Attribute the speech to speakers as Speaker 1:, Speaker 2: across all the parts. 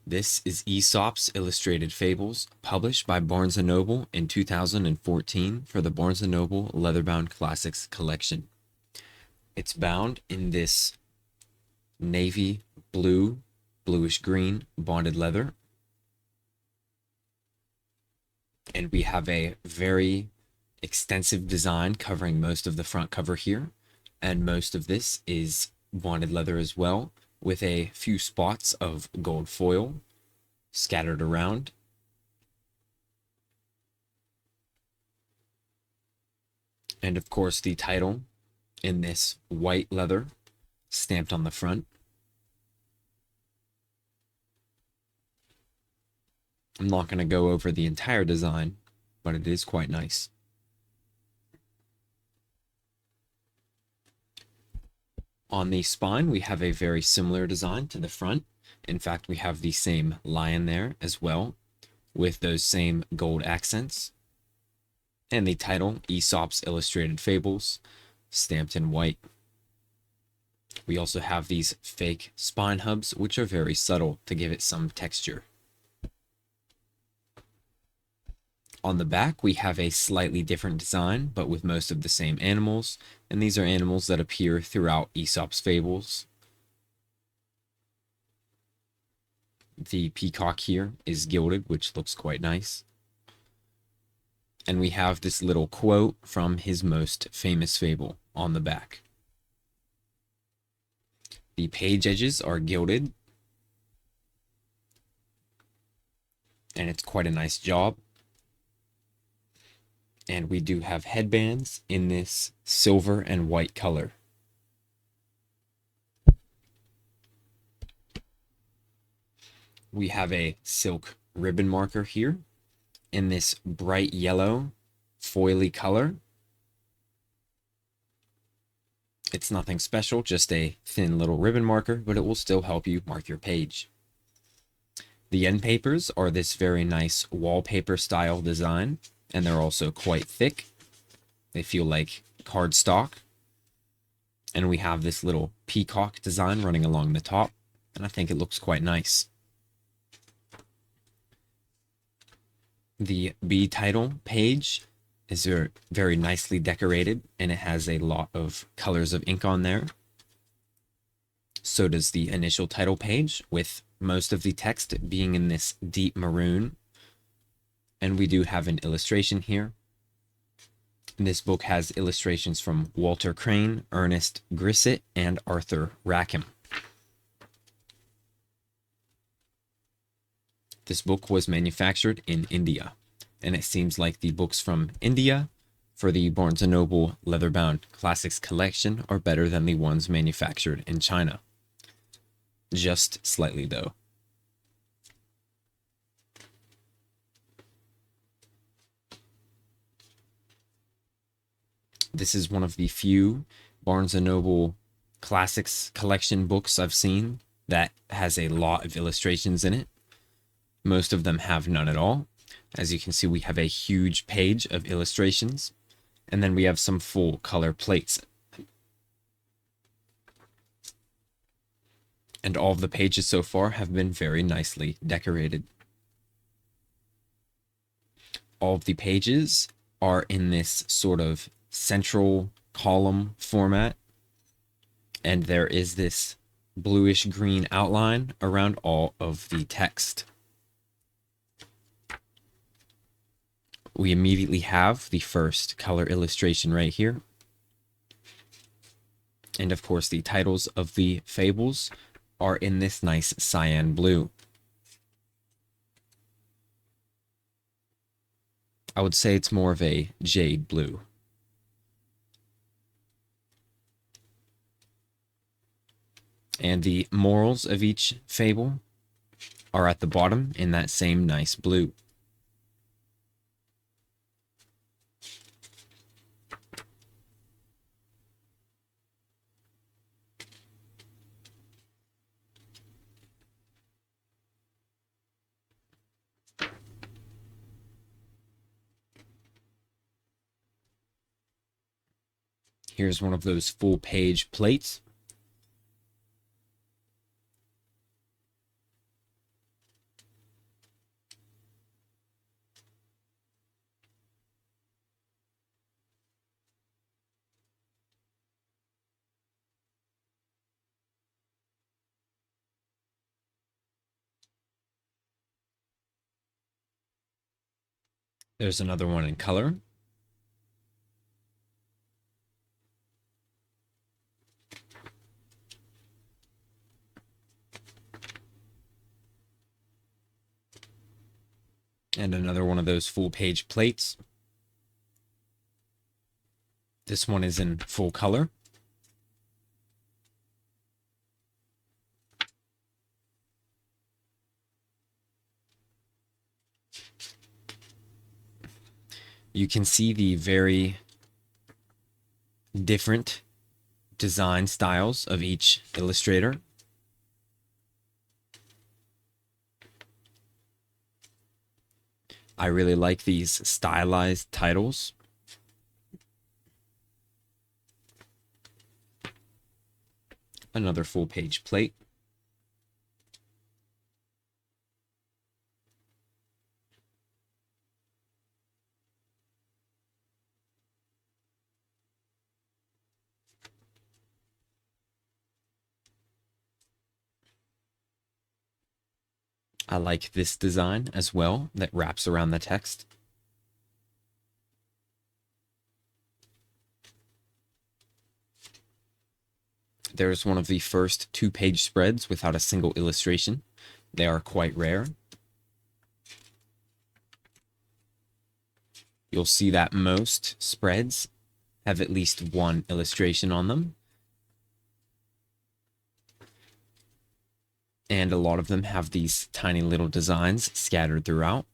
Speaker 1: This is Aesop's Illustrated Fables, published by Barnes & Noble in 2014 for the Barnes & Noble Leatherbound Classics collection. It's bound in this navy blue, bluish green bonded leather. And we have a very extensive design covering most of the front cover here. And most of this is bonded leather as well, with a few spots of gold foil scattered around. And of course, the title in this white leather stamped on the front. I'm not going to go over the entire design, but it is quite nice. On the spine, we have a very similar design to the front. In fact, we have the same lion there as well, with those same gold accents. And the title, Aesop's Illustrated Fables, stamped in white. We also have these fake spine hubs, which are very subtle to give it some texture. On the back, we have a slightly different design, but with most of the same animals, and these are animals that appear throughout Aesop's Fables. The peacock here is gilded, which looks quite nice. And we have this little quote from his most famous fable on the back. The page edges are gilded, and it's quite a nice job. And we do have headbands in this silver and white color. We have a silk ribbon marker here in this bright yellow foily color. It's nothing special, just a thin little ribbon marker, but it will still help you mark your page. The end papers are this very nice wallpaper style design, and they're also quite thick. They feel like cardstock. And we have this little peacock design running along the top, and I think it looks quite nice. The B title page is very nicely decorated, and it has a lot of colors of ink on there. So does the initial title page, with most of the text being in this deep maroon. And we do have an illustration here. This book has illustrations from Walter Crane, Ernest Grissett, and Arthur Rackham. This book was manufactured in India, and it seems like the books from India for the Barnes & Noble Leatherbound Classics collection are better than the ones manufactured in China. Just slightly, though. This is one of the few Barnes & Noble Classics collection books I've seen that has a lot of illustrations in it. Most of them have none at all. As you can see, we have a huge page of illustrations, and then we have some full color plates. And all of the pages so far have been very nicely decorated. All of the pages are in this sort of central column format, and there is this bluish green outline around all of the text. We immediately have the first color illustration right here. And of course, the titles of the fables are in this nice cyan blue. I would say it's more of a jade blue. And the morals of each fable are at the bottom in that same nice blue. Here's one of those full page plates. There's another one in color. And another one of those full page plates. This one is in full color. You can see the very different design styles of each illustrator. I really like these stylized titles. Another full page plate. I like this design as well that wraps around the text. There's one of the first 2-page spreads without a single illustration. They are quite rare. You'll see that most spreads have at least one illustration on them. And a lot of them have these tiny little designs scattered throughout.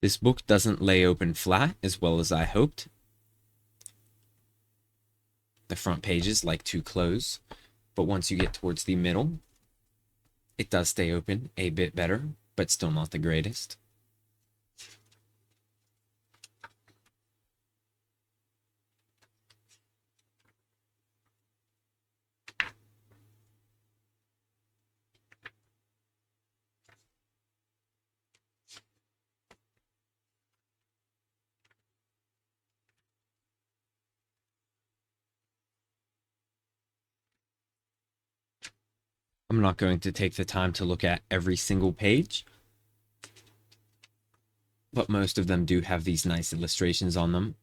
Speaker 1: This book doesn't lay open flat as well as I hoped. The front pages like to close, but once you get towards the middle, it does stay open a bit better, but still not the greatest. I'm not going to take the time to look at every single page, but most of them do have these nice illustrations on them.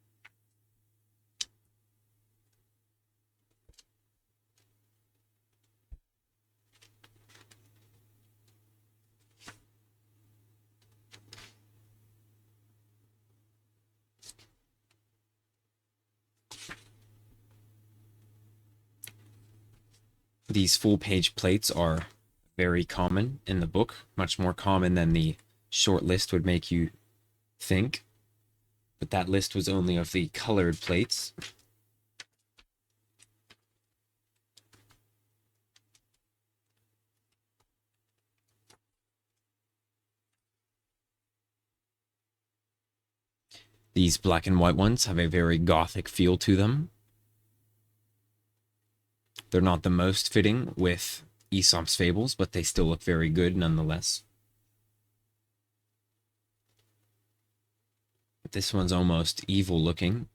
Speaker 1: These full page plates are very common in the book, much more common than the short list would make you think. But that list was only of the colored plates. These black and white ones have a very gothic feel to them. They're not the most fitting with Aesop's Fables, but they still look very good nonetheless. This one's almost evil looking.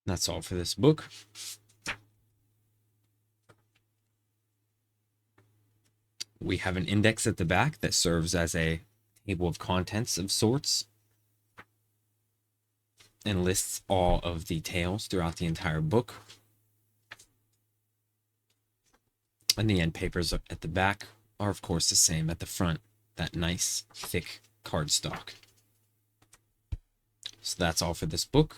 Speaker 1: That's all for this book. We have an index at the back that serves as a table of contents of sorts and lists all of the tales throughout the entire book. And the end papers at the back are, of course, the same at the front, that nice, thick cardstock. So that's all for this book.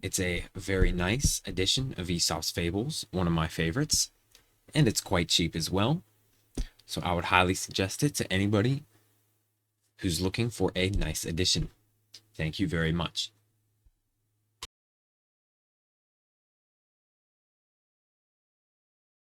Speaker 1: It's a very nice edition of Aesop's Fables, one of my favorites, and it's quite cheap as well. So I would highly suggest it to anybody who's looking for a nice edition. Thank you very much.